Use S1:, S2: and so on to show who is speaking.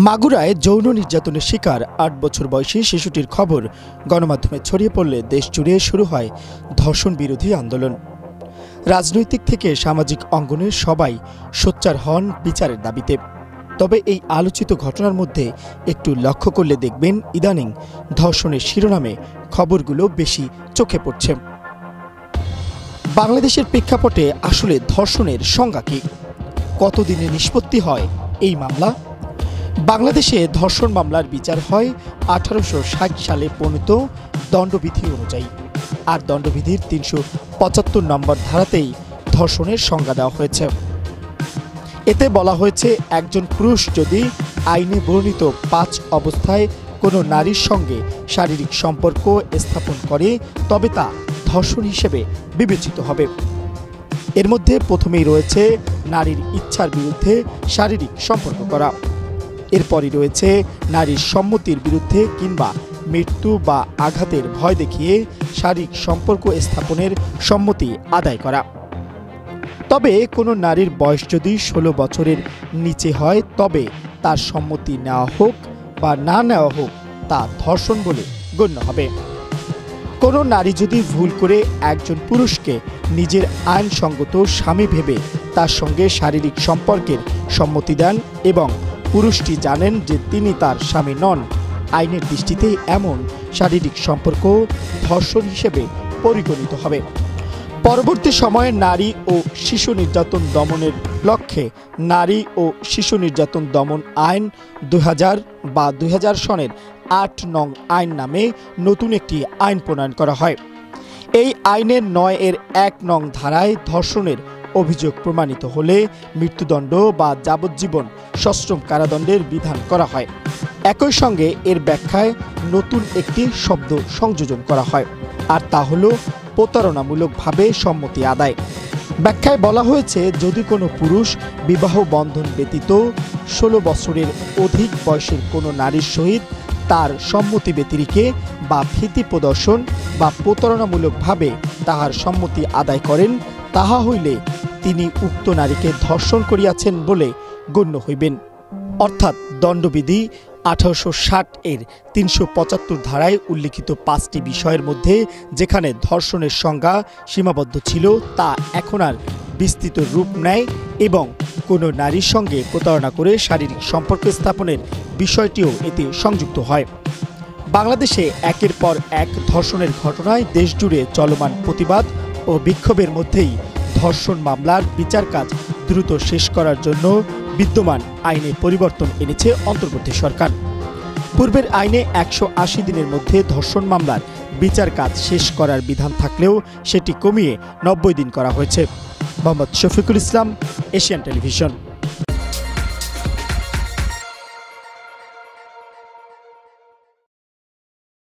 S1: মাগুরায় যৌন নির্যাতনের শিকার ৮ বছর বয়সী শিশুটির খবর গণমাধ্যমে ছড়িয়ে পড়লে দেশ জুড়ে শুরু হয় ধর্ষণ বিরোধী আন্দোলন। রাজনৈতিক থেকে সামাজিক অঙ্গনের সবাই সোচ্চার হন বিচারের দাবিতে। তবে এই আলোচিত ঘটনার মধ্যে একটু লক্ষ্য করলে দেখবেন ইদানিং ধর্ষণের শিরোনামে খবরগুলো বেশি চোখে পড়ছে। বাংলাদেশের প্রেক্ষাপটে আসলে ধর্ষণের সংজ্ঞা কি? কতদিনে নিষ্পত্তি হয় এই মামলা? বাংলাদেশে ধর্ষণ মামলার বিচার হয় 1860 সালে প্রণীত দণ্ডবিধি অনুযায়ী, আর দণ্ডবিধির 375 নম্বর ধারাতেই ধর্ষণের সংজ্ঞা দেওয়া হয়েছে। এতে বলা হয়েছে, একজন পুরুষ যদি আইনে বর্ণিত 5 অবস্থায় কোনো নারীর সঙ্গে শারীরিক সম্পর্ক স্থাপন করে তবে তা ধর্ষণ হিসেবে বিবেচিত হবে। এর মধ্যে প্রথমেই রয়েছে নারীর ইচ্ছার বিরুদ্ধে শারীরিক সম্পর্ক করা। এরপরই রয়েছে নারীর সম্মতির বিরুদ্ধে কিংবা মৃত্যু বা আঘাতের ভয় দেখিয়ে শারীরিক সম্পর্ক স্থাপনের সম্মতি আদায় করা। তবে কোনো নারীর বয়স যদি 16 বছরের নিচে হয় তবে তার সম্মতি নেওয়া হোক বা না নেওয়া হোক তা ধর্ষণ বলে গণ্য হবে। কোনো নারী যদি ভুল করে একজন পুরুষকে নিজের আইনসঙ্গত স্বামী ভেবে তার সঙ্গে শারীরিক সম্পর্কের সম্মতি দেন এবং পুরুষটি জানেন যে তিনি তার স্বামী নন, আইনের দৃষ্টিতে এমন শারীরিক সম্পর্ক ধর্ষণ হিসেবে পরিগণিত হবে। পরবর্তী সময়ে নারী ও শিশু নির্যাতন দমনের লক্ষ্যে নারী ও শিশু নির্যাতন দমন আইন 2000 বা 2000 সনের 8 নং আইন নামে নতুন একটি আইন প্রণয়ন করা হয়। এই আইনের 9 এর 1 নং ধারায় ধর্ষণের অভিযোগ প্রমাণিত হলে মৃত্যুদণ্ড বা যাবজ্জীবন সশ্রম কারাদণ্ডের বিধান করা হয়। একই সঙ্গে এর ব্যাখ্যায় নতুন একটি শব্দ সংযোজন করা হয়, আর তা হল প্রতারণামূলকভাবে সম্মতি আদায়। ব্যাখ্যায় বলা হয়েছে, যদি কোনো পুরুষ বিবাহ বন্ধন ব্যতীত 16 বছরের অধিক বয়সের কোনো নারীর সহিত তার সম্মতি ব্যতিরেকে বা ভীতি প্রদর্শন বা প্রতারণামূলকভাবে তাহার সম্মতি আদায় করেন, তাহা হইলে তিনি উক্ত নারীকে ধর্ষণ করিয়াছেন বলে গণ্য হইবেন। অর্থাৎ দণ্ডবিধি 1860 এর 375 ধারায় উল্লিখিত 5টি বিষয়ের মধ্যে যেখানে ধর্ষণের সংজ্ঞা সীমাবদ্ধ ছিল তা এখন আর বিস্তৃত রূপ নেয় এবং কোনো নারীর সঙ্গে প্রতারণা করে শারীরিক সম্পর্ক স্থাপনের বিষয়টিও এতে সংযুক্ত হয়। বাংলাদেশে একের পর এক ধর্ষণের ঘটনায় দেশজুড়ে চলমান প্রতিবাদ ও বিক্ষোভের মধ্যেই ধর্ষণ মামলার বিচার কাজ দ্রুত শেষ করার জন্য বিদ্যমান আইনে পরিবর্তন এনেছে অন্তর্বর্তী সরকার। পূর্বের আইনে 180 দিনের মধ্যে ধর্ষণ মামলার বিচার কাজ শেষ করার বিধান থাকলেও সেটি কমিয়ে 90 দিন করা হয়েছে। Mohammad Shafiqul Islam, Asian television.